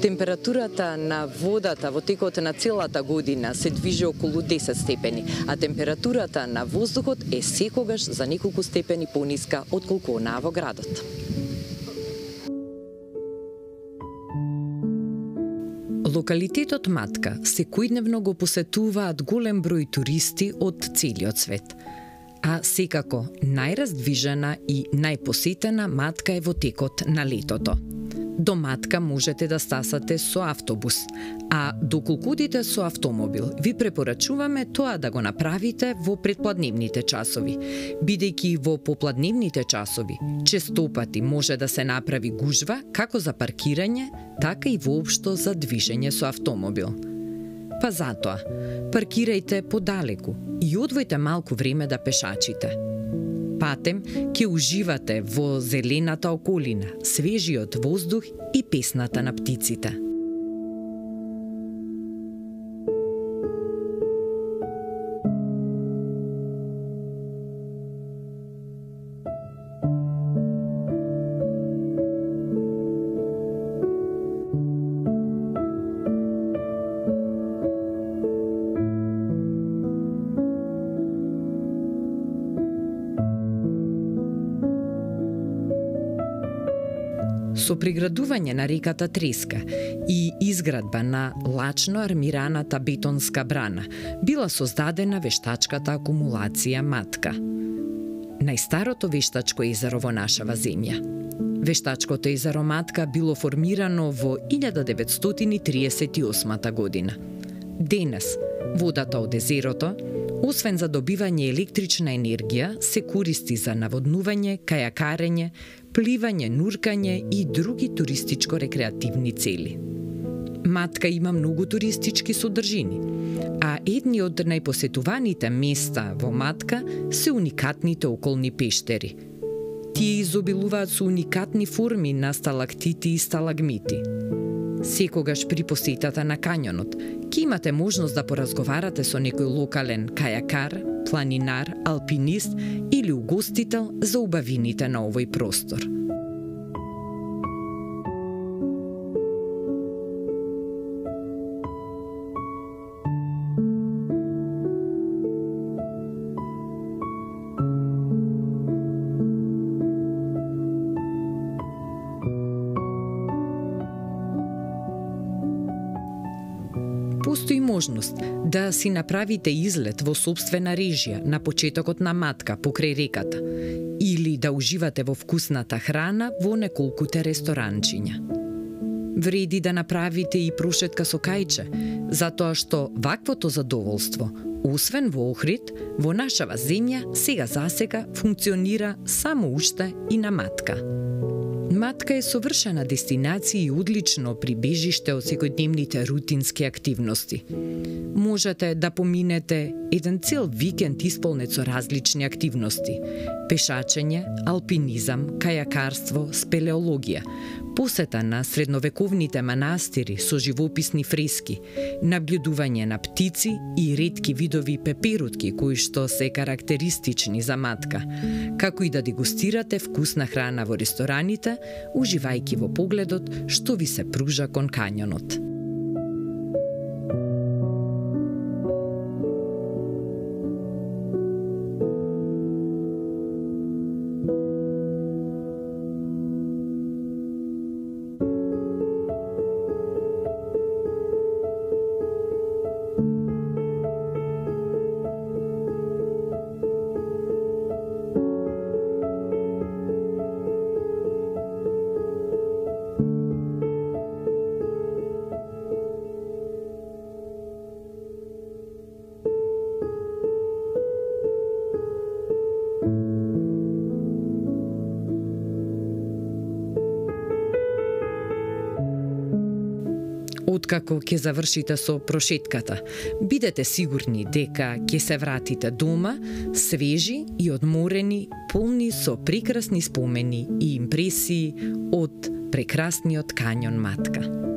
Температурата на водата во текот на целата година се движи околу 10 степени, а температурата на воздухот е секогаш за неколку степени пониска отколку онаа во градот. Локалитетот Матка секојдневно го посетуваат голем број туристи од целиот свет. А секако најраздвижена и најпосетена Матка е во текот на летото. До Матка можете да стасате со автобус, а доколку одите со автомобил, ви препорачуваме тоа да го направите во предпладневните часови, бидејќи во попладневните часови честопати може да се направи гужва како за паркирање, така и воопшто за движење со автомобил. Па затоа, паркирајте подалеку и одвојте малку време да пешачите. Патем ќе уживате во зелената околина, свежиот воздух и песната на птиците. Со приградување на реката Треска и изградба на лачно армираната бетонска брана била создадена вештачката акумулација Матка, најстарото вештачко езеро во нашава земја. Вештачкото езеро Матка било формирано во 1938 година. Денес, водата од езерото, освен за добивање електрична енергија, се користи за наводнување, кајакарење, пливање, нуркање и други туристичко-рекреативни цели. Матка има многу туристички содржини, а едни од најпосетуваните места во Матка се уникатните околни пештери. Тие изобилуваат со уникатни форми на сталактити и сталагмити. Секогаш при посетата на кањонот ќе имате можност да поразговарате со некој локален кајакар, планинар, алпинист или угостител за убавините на овој простор. Постои можност да си направите излет во сопствена режија на почетокот на Матка покрај реката или да уживате во вкусната храна во неколкуте ресторанчиња. Вреди да направите и прошетка со кајче, затоа што ваквото задоволство, освен во Охрид, во нашава земја сега засега функционира само уште и на Матка. Матка е совршена дестинација и одлично прибежиште од секојдневните рутински активности. Можете да поминете еден цел викенд исполнет со различни активности: пешачење, алпинизам, кајакарство, спелеологија, посета на средновековните манастири со живописни фрески, наблюдување на птици и ретки видови пеперутки кои што се карактеристични за Матка, како и да дегустирате вкусна храна во рестораните, уживајќи во погледот што ви се пружа кон кањонот. Откако ќе завршите со прошетката, бидете сигурни дека ќе се вратите дома, свежи и одморени, полни со прекрасни спомени и импресии од прекрасниот кањон Матка.